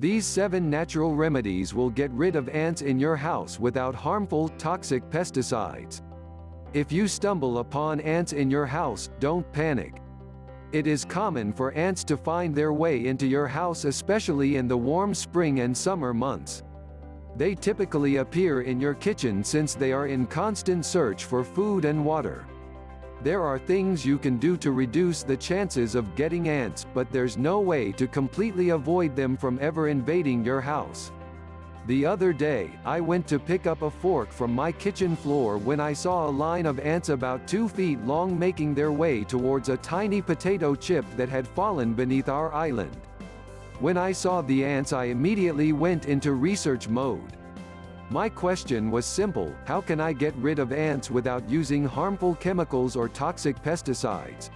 These 7 natural remedies will get rid of ants in your house without harmful, toxic pesticides. If you stumble upon ants in your house, don't panic. It is common for ants to find their way into your house, especially in the warm spring and summer months. They typically appear in your kitchen since they are in constant search for food and water. There are things you can do to reduce the chances of getting ants, but there's no way to completely avoid them from ever invading your house. The other day, I went to pick up a fork from my kitchen floor when I saw a line of ants about 2 feet long making their way towards a tiny potato chip that had fallen beneath our island. When I saw the ants, I immediately went into research mode. My question was simple: how can I get rid of ants without using harmful chemicals or toxic pesticides?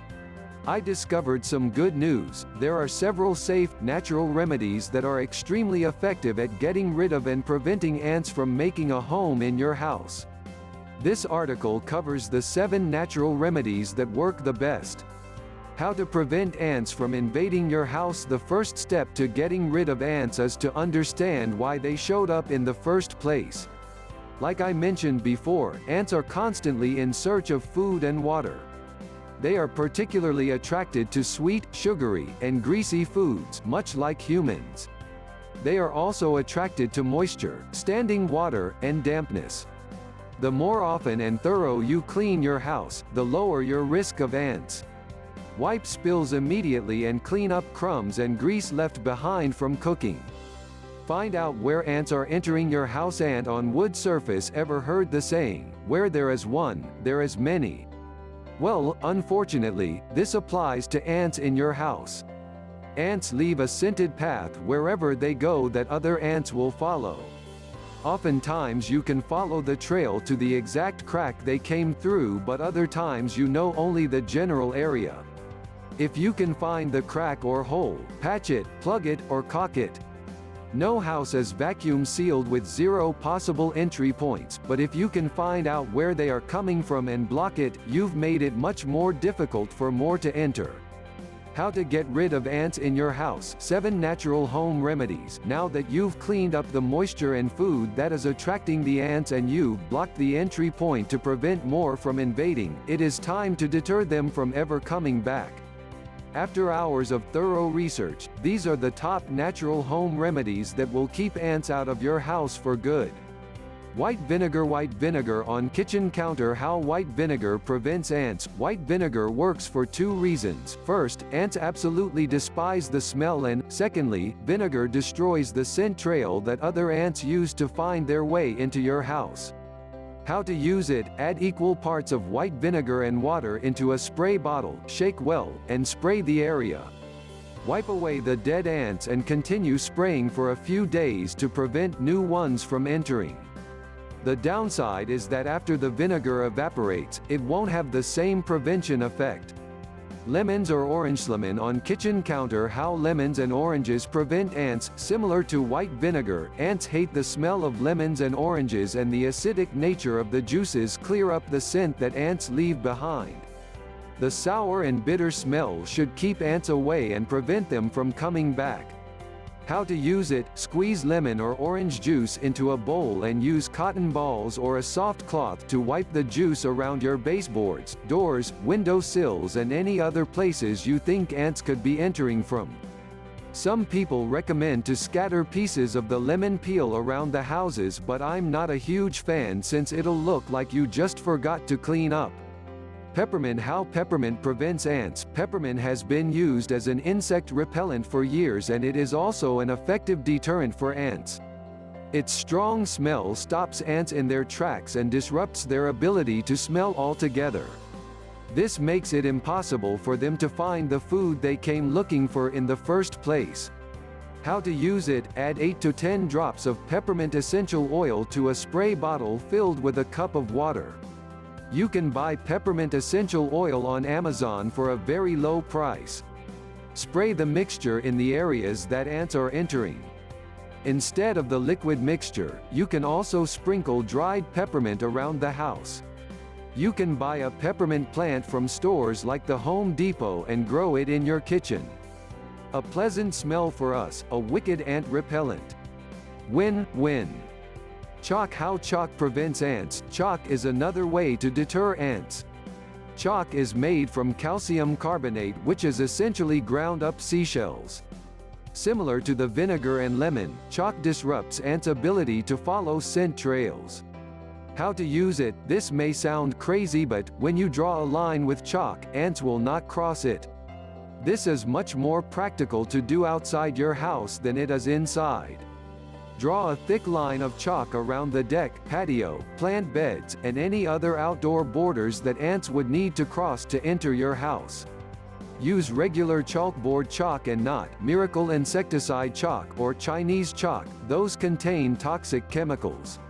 I discovered some good news. There are several safe, natural remedies that are extremely effective at getting rid of and preventing ants from making a home in your house. This article covers the 7 natural remedies that work the best. How to prevent ants from invading your house. The first step to getting rid of ants is to understand why they showed up in the first place. Like I mentioned before, ants are constantly in search of food and water. They are particularly attracted to sweet, sugary, and greasy foods, much like humans. They are also attracted to moisture, standing water, and dampness. The more often and thorough you clean your house, the lower your risk of ants. Wipe spills immediately and clean up crumbs and grease left behind from cooking. Find out where ants are entering your house. Ant on wood surface. Ever heard the saying, "Where there is one, there is many"? Well, unfortunately, this applies to ants in your house. Ants leave a scented path wherever they go that other ants will follow. Oftentimes you can follow the trail to the exact crack they came through, but other times you know only the general area. If you can find the crack or hole, patch it, plug it, or caulk it. No house is vacuum sealed with 0 possible entry points, but if you can find out where they are coming from and block it, you've made it much more difficult for more to enter. How to get rid of ants in your house. 7 natural home remedies. Now that you've cleaned up the moisture and food that is attracting the ants and you've blocked the entry point to prevent more from invading, it is time to deter them from ever coming back. After hours of thorough research, these are the top natural home remedies that will keep ants out of your house for good. White vinegar. White vinegar on kitchen counter. How white vinegar prevents ants. White vinegar works for 2 reasons. First, ants absolutely despise the smell, and, secondly, vinegar destroys the scent trail that other ants use to find their way into your house. How to use it. Add equal parts of white vinegar and water into a spray bottle, shake well, and spray the area. Wipe away the dead ants and continue spraying for a few days to prevent new ones from entering. The downside is that after the vinegar evaporates, it won't have the same prevention effect. Lemons or orange. Lemon on kitchen counter. How lemons and oranges prevent ants. Similar to white vinegar, ants hate the smell of lemons and oranges, and the acidic nature of the juices clear up the scent that ants leave behind. The sour and bitter smell should keep ants away and prevent them from coming back. How to use it. Squeeze lemon or orange juice into a bowl and use cotton balls or a soft cloth to wipe the juice around your baseboards, doors, window sills, and any other places you think ants could be entering from. Some people recommend to scatter pieces of the lemon peel around the houses, but I'm not a huge fan since it'll look like you just forgot to clean up. Peppermint. How peppermint prevents ants. Peppermint has been used as an insect repellent for years, and it is also an effective deterrent for ants. Its strong smell stops ants in their tracks and disrupts their ability to smell altogether. This makes it impossible for them to find the food they came looking for in the first place. How to use it. Add 8 to 10 drops of peppermint essential oil to a spray bottle filled with a cup of water. You can buy peppermint essential oil on Amazon for a very low price. Spray the mixture in the areas that ants are entering. Instead of the liquid mixture, you can also sprinkle dried peppermint around the house. You can buy a peppermint plant from stores like the Home Depot and grow it in your kitchen. A pleasant smell for us, a wicked ant repellent. Win-win. Chalk. How chalk prevents ants. Chalk is another way to deter ants. Chalk is made from calcium carbonate, which is essentially ground up seashells. Similar to the vinegar and lemon, chalk disrupts ants' ability to follow scent trails. How to use it. This may sound crazy, but when you draw a line with chalk, ants will not cross it. This is much more practical to do outside your house than it is inside. Draw a thick line of chalk around the deck, patio, plant beds, and any other outdoor borders that ants would need to cross to enter your house. Use regular chalkboard chalk and not miracle insecticide chalk or Chinese chalk. Those contain toxic chemicals.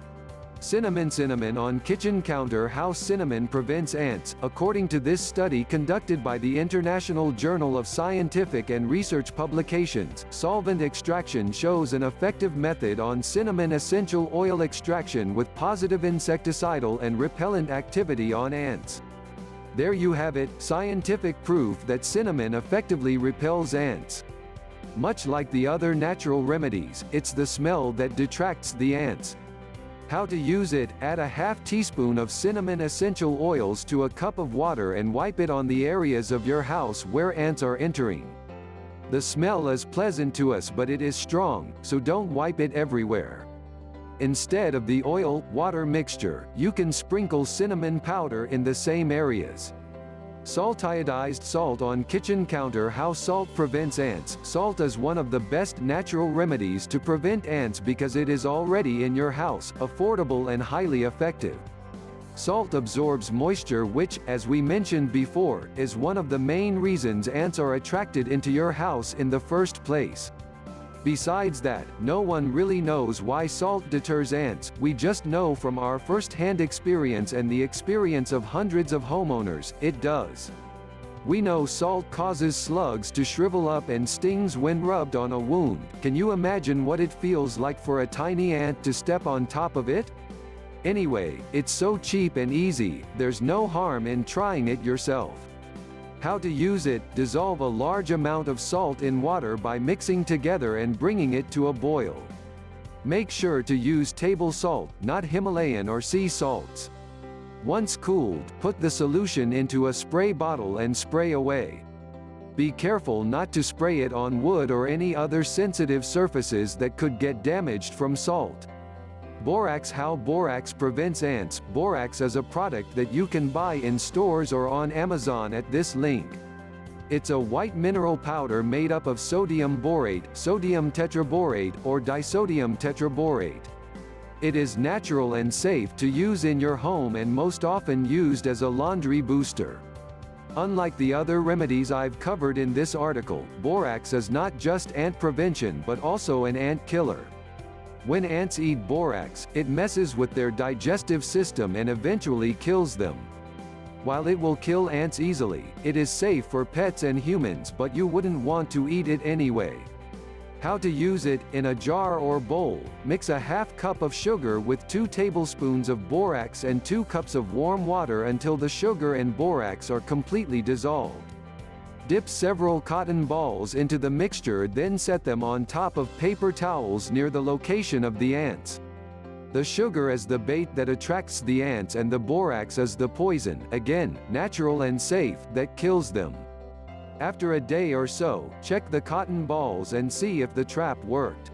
Cinnamon on kitchen counter. How cinnamon prevents ants. According to this study conducted by the International Journal of Scientific and Research Publications, solvent extraction shows an effective method on cinnamon essential oil extraction with positive insecticidal and repellent activity on ants. There you have it, scientific proof that cinnamon effectively repels ants. Much like the other natural remedies, it's the smell that detracts the ants. How to use it. Add a half teaspoon of cinnamon essential oils to a cup of water and wipe it on the areas of your house where ants are entering. The smell is pleasant to us, but it is strong, so don't wipe it everywhere. Instead of the oil-water mixture, you can sprinkle cinnamon powder in the same areas. Salt. Iodized salt on kitchen counter. How salt prevents ants. Salt is one of the best natural remedies to prevent ants because it is already in your house, affordable and highly effective. Salt absorbs moisture, which, as we mentioned before, is one of the main reasons ants are attracted into your house in the first place. Besides that, no one really knows why salt deters ants. We just know from our first-hand experience and the experience of hundreds of homeowners, it does. We know salt causes slugs to shrivel up and stings when rubbed on a wound. Can you imagine what it feels like for a tiny ant to step on top of it? Anyway, it's so cheap and easy, there's no harm in trying it yourself. How to use it. Dissolve a large amount of salt in water by mixing together and bringing it to a boil. Make sure to use table salt, not Himalayan or sea salts. Once cooled, put the solution into a spray bottle and spray away. Be careful not to spray it on wood or any other sensitive surfaces that could get damaged from salt. Borax. How borax prevents ants. Borax is a product that you can buy in stores or on Amazon at this link. It's a white mineral powder made up of sodium borate, sodium tetraborate, or disodium tetraborate. It is natural and safe to use in your home and most often used as a laundry booster. Unlike the other remedies I've covered in this article, borax is not just ant prevention but also an ant killer. When ants eat borax, it messes with their digestive system and eventually kills them. While it will kill ants easily, it is safe for pets and humans, but you wouldn't want to eat it anyway. How to use it. In a jar or bowl, mix a half cup of sugar with 2 tablespoons of borax and 2 cups of warm water until the sugar and borax are completely dissolved. Dip several cotton balls into the mixture, then set them on top of paper towels near the location of the ants. The sugar is the bait that attracts the ants and the borax is the poison, again, natural and safe, that kills them. After a day or so, check the cotton balls and see if the trap worked.